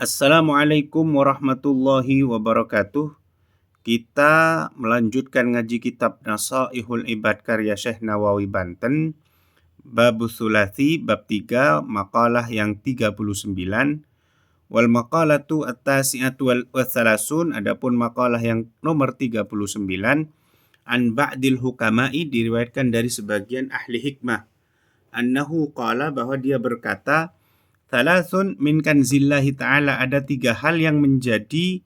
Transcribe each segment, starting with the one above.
Assalamualaikum warahmatullahi wabarakatuh. Kita melanjutkan ngaji kitab Nasaihul Ibad karya Syekh Nawawi Banten, Babus Sulasi, bab 3, makalah yang 39. Wal maqalatu at-tasi'atu wal wathalasun, adapun makalah yang nomor 39, an ba'dil hukama'i, diriwayatkan dari sebagian ahli hikmah. Annahu qala, bahwa dia berkata, Thalathun min kanzillahi ta'ala, ada 3 hal yang menjadi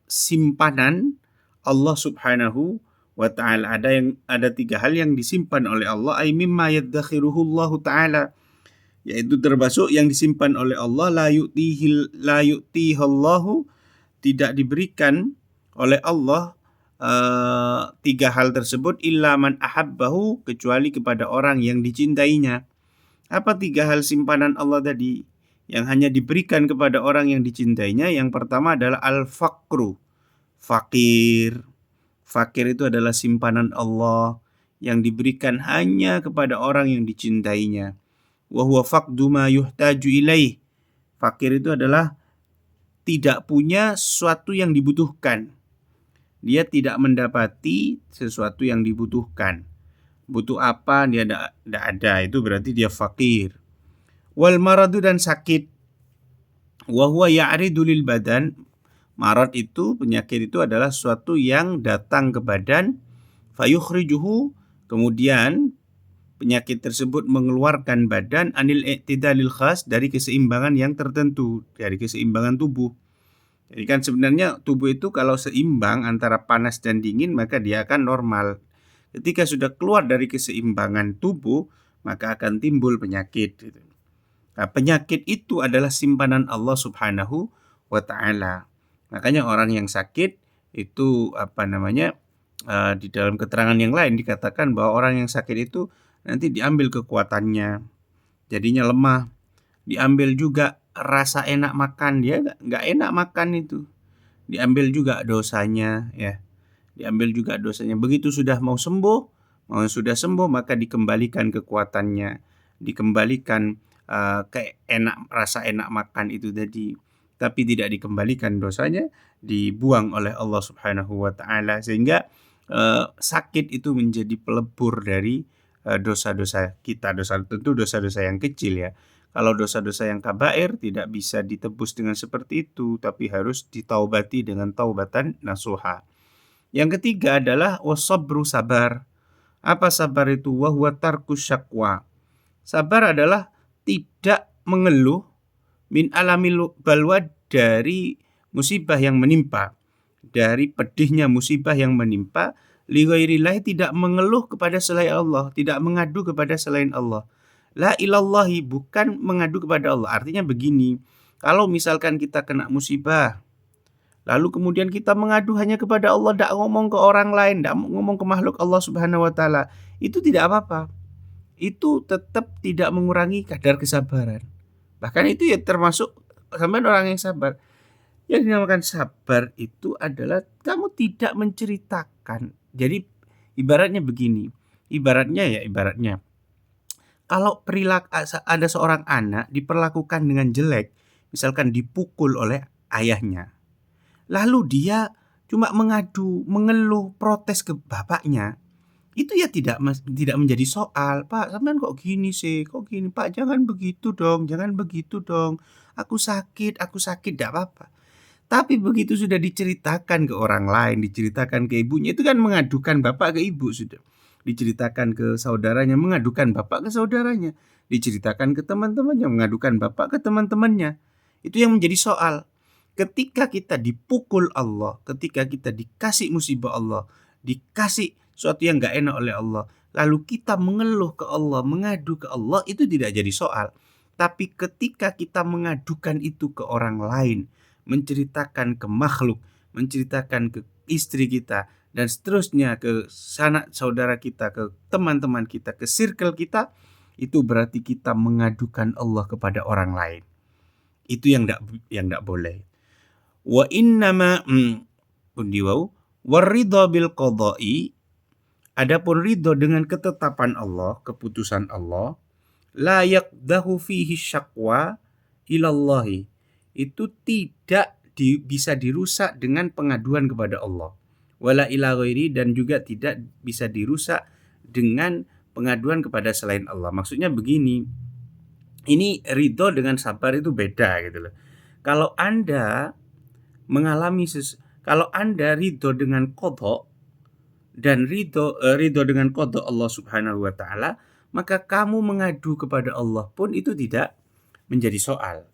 simpanan Allah Subhanahu wa ta'ala. Ada 3 hal yang disimpan oleh Allah, ay mimma yaddakhiruhu Allah ta'ala, yaitu termasuk yang disimpan oleh Allah, la yu'tihallahu, tidak diberikan oleh Allah 3 hal tersebut, illa man ahabbahu, kecuali kepada orang yang dicintainya. Apa 3 hal simpanan Allah tadi yang hanya diberikan kepada orang yang dicintainya? Yang pertama adalah al-faqru, fakir. Fakir itu adalah simpanan Allah yang diberikan hanya kepada orang yang dicintainya. Wa huwa faqdu ma yuhtaju ilaih. Fakir itu adalah tidak punya sesuatu yang dibutuhkan. Dia tidak mendapati sesuatu yang dibutuhkan. Butuh apa dia tidak ada, itu berarti dia fakir. Wal maradu, dan sakit. Wa huwa ya'ridu lil badan. Marad itu, penyakit itu adalah sesuatu yang datang ke badan, fayukhrijuhu, kemudian penyakit tersebut mengeluarkan badan, anil i'tidalil khas, dari keseimbangan yang tertentu, dari keseimbangan tubuh. Jadi kan sebenarnya tubuh itu kalau seimbang antara panas dan dingin, maka dia akan normal. Ketika sudah keluar dari keseimbangan tubuh, maka akan timbul penyakit. Nah, penyakit itu adalah simpanan Allah Subhanahu wa ta'ala. Makanya orang yang sakit itu di dalam keterangan yang lain dikatakan bahwa orang yang sakit itu nanti diambil kekuatannya, jadinya lemah. Diambil juga rasa enak makan, dia nggak enak makan itu. Diambil juga dosanya, ya. Diambil juga dosanya. Begitu sudah sudah sembuh, maka dikembalikan kekuatannya, dikembalikan rasa enak makan itu tadi, tapi tidak dikembalikan dosanya, dibuang oleh Allah Subhanahu wa ta'ala, sehingga sakit itu menjadi pelebur dari dosa-dosa kita. Tentu dosa-dosa yang kecil, ya. Kalau dosa-dosa yang kabair tidak bisa ditebus dengan seperti itu, tapi harus ditaubati dengan taubatan nasuha. Yang ketiga adalah wasabru, sabar. Apa sabar itu? Wa huwa tarkus syakwa. Sabar adalah tidak mengeluh min alamil balwa, dari musibah yang menimpa, dari pedihnya musibah yang menimpa, li ghairillahi, tidak mengeluh kepada selain Allah, tidak mengadu kepada selain Allah. La ilallahi, bukan mengadu kepada Allah. Artinya begini, kalau misalkan kita kena musibah, lalu kemudian kita mengadu hanya kepada Allah, tidak ngomong ke orang lain, tidak ngomong ke makhluk Allah Subhanahu wa ta'ala, itu tidak apa-apa. Itu tetap tidak mengurangi kadar kesabaran. Bahkan itu ya termasuk sampai orang yang sabar. Yang dinamakan sabar itu adalah kamu tidak menceritakan. Jadi ibaratnya begini. Ibaratnya kalau ada seorang anak diperlakukan dengan jelek, misalkan dipukul oleh ayahnya, lalu dia cuma mengadu, mengeluh, protes ke bapaknya, itu ya tidak menjadi soal. Pak, sampean kok gini sih? Kok gini, Pak? Jangan begitu dong, Aku sakit, tidak apa-apa. Tapi begitu sudah diceritakan ke orang lain, diceritakan ke ibunya, itu kan mengadukan bapak ke ibu sudah. Diceritakan ke saudaranya, mengadukan bapak ke saudaranya. Diceritakan ke teman-temannya, mengadukan bapak ke teman-temannya. Itu yang menjadi soal. Ketika kita dipukul Allah, ketika kita dikasih musibah Allah, dikasih sesuatu yang gak enak oleh Allah, lalu kita mengeluh ke Allah, mengadu ke Allah, itu tidak jadi soal. Tapi ketika kita mengadukan itu ke orang lain, menceritakan ke makhluk, menceritakan ke istri kita, dan seterusnya ke sanak saudara kita, ke teman-teman kita, ke circle kita, itu berarti kita mengadukan Allah kepada orang lain. Itu yang tidak boleh. Wa innama waridha bil qada'i, adapun ridho dengan ketetapan Allah, keputusan Allah, la yaqdahu fihi syakwa, ilallahi itu tidak bisa dirusak dengan pengaduan kepada Allah. Wala ila ghairi, dan juga tidak bisa dirusak dengan pengaduan kepada selain Allah. Maksudnya begini, ini ridho dengan sabar itu beda gitu loh. Kalau Anda mengalami kalau Anda ridho dengan qadha dan ridho dengan qadha Allah Subhanahu wa taala, maka kamu mengadu kepada Allah pun itu tidak menjadi soal.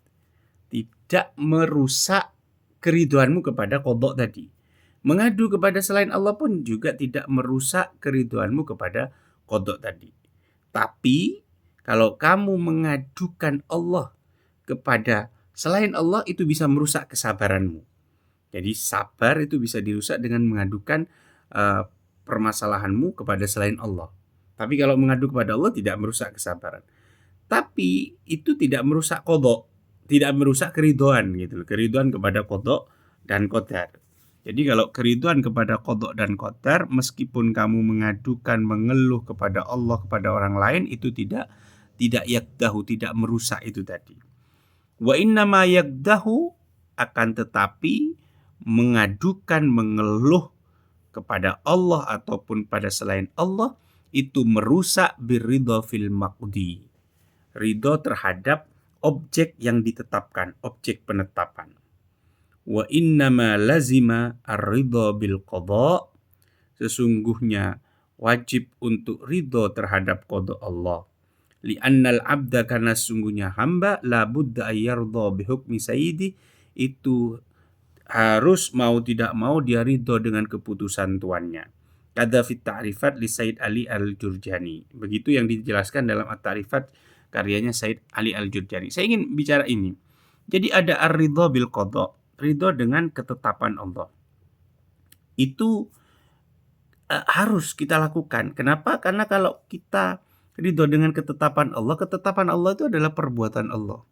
Tidak merusak keriduanmu kepada qadha tadi. Mengadu kepada selain Allah pun juga tidak merusak keriduanmu kepada qadha tadi. Tapi kalau kamu mengadukan Allah kepada selain Allah, itu bisa merusak kesabaranmu. Jadi sabar itu bisa dirusak dengan mengadukan permasalahanmu kepada selain Allah. Tapi kalau mengadu kepada Allah tidak merusak kesabaran. Tapi itu tidak merusak qadha, tidak merusak keriduan gitu loh. Keriduan kepada qadha dan qadar. Jadi kalau keriduan kepada qadha dan qadar, meskipun kamu mengadukan, mengeluh kepada Allah, kepada orang lain, itu tidak yakdahu, tidak merusak itu tadi. Wa innama yakdahu, akan tetapi mengadukan, mengeluh kepada Allah ataupun pada selain Allah itu merusak birridha fil maqdi. Ridho terhadap objek yang ditetapkan, objek penetapan. Wa innama lazima ar-ridha bil qadha, sesungguhnya wajib untuk ridho terhadap qadha Allah. Li'annal abda, karena sesungguhnya hamba, la budda ayyardha bihukmi sayyidi, itu harus mau tidak mau dia ridho dengan keputusan tuannya. Kada fit ta'rifat li Said Ali Al-Jurjani. Begitu yang dijelaskan dalam At-Ta'rifat karyanya Said Ali Al-Jurjani. Saya ingin bicara ini. Jadi ada ar-ridha bil qadha, ridho dengan ketetapan Allah. Itu harus kita lakukan. Kenapa? Karena kalau kita ridho dengan ketetapan Allah itu adalah perbuatan Allah.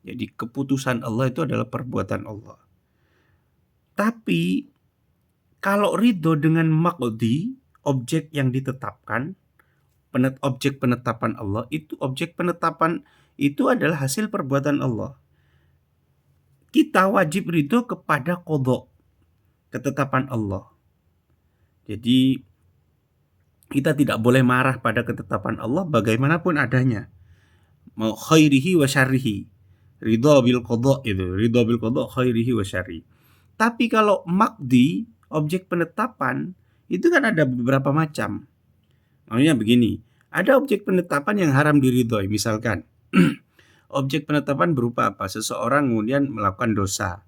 Jadi keputusan Allah itu adalah perbuatan Allah. Tapi kalau ridho dengan maqdi, objek yang ditetapkan, objek penetapan Allah, itu objek penetapan itu adalah hasil perbuatan Allah. Kita wajib ridho kepada qadha, ketetapan Allah. Jadi kita tidak boleh marah pada ketetapan Allah bagaimanapun adanya. Mau khairihi wa syarrihi. Ridho bil qadha itu, ridho bil qadha khairihi wa syarrihi. Tapi kalau maqdi, objek penetapan, itu kan ada beberapa macam. Maksudnya begini, ada objek penetapan yang haram diridhoi, misalkan objek penetapan berupa apa? Seseorang kemudian melakukan dosa.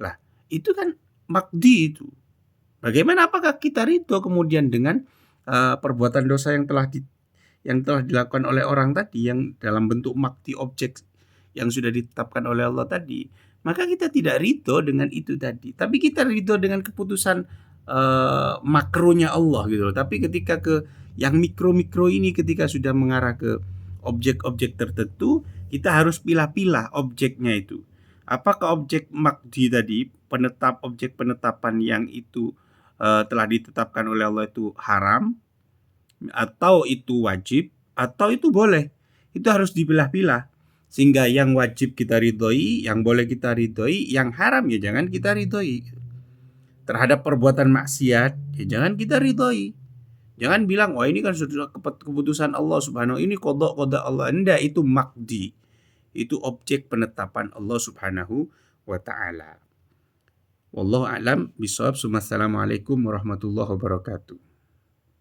Lah, itu kan maqdi itu. Bagaimana, apakah kita ridho kemudian dengan perbuatan dosa yang telah dilakukan oleh orang tadi, yang dalam bentuk maqdi objek yang sudah ditetapkan oleh Allah tadi? Maka kita tidak ridho dengan itu tadi. Tapi kita ridho dengan keputusan makronya Allah gitu loh. Tapi ketika ke yang mikro-mikro ini, ketika sudah mengarah ke objek-objek tertentu, kita harus pilah-pilah objeknya itu. Apakah objek maqdi tadi, objek penetapan yang itu telah ditetapkan oleh Allah itu haram, atau itu wajib, atau itu boleh. Itu harus dipilah-pilah. Sehingga yang wajib kita ridhoi, yang boleh kita ridhoi, yang haram ya jangan kita ridhoi. Terhadap perbuatan maksiat ya jangan kita ridhoi. Jangan bilang, wah ini kan sudah keputusan Allah Subhanahu, ini qadha Allah. Enggak, itu maqdi. Itu objek penetapan Allah Subhanahu wa taala. Wallahu a'lam bishawab. Assalamualaikum warahmatullahi wabarakatuh.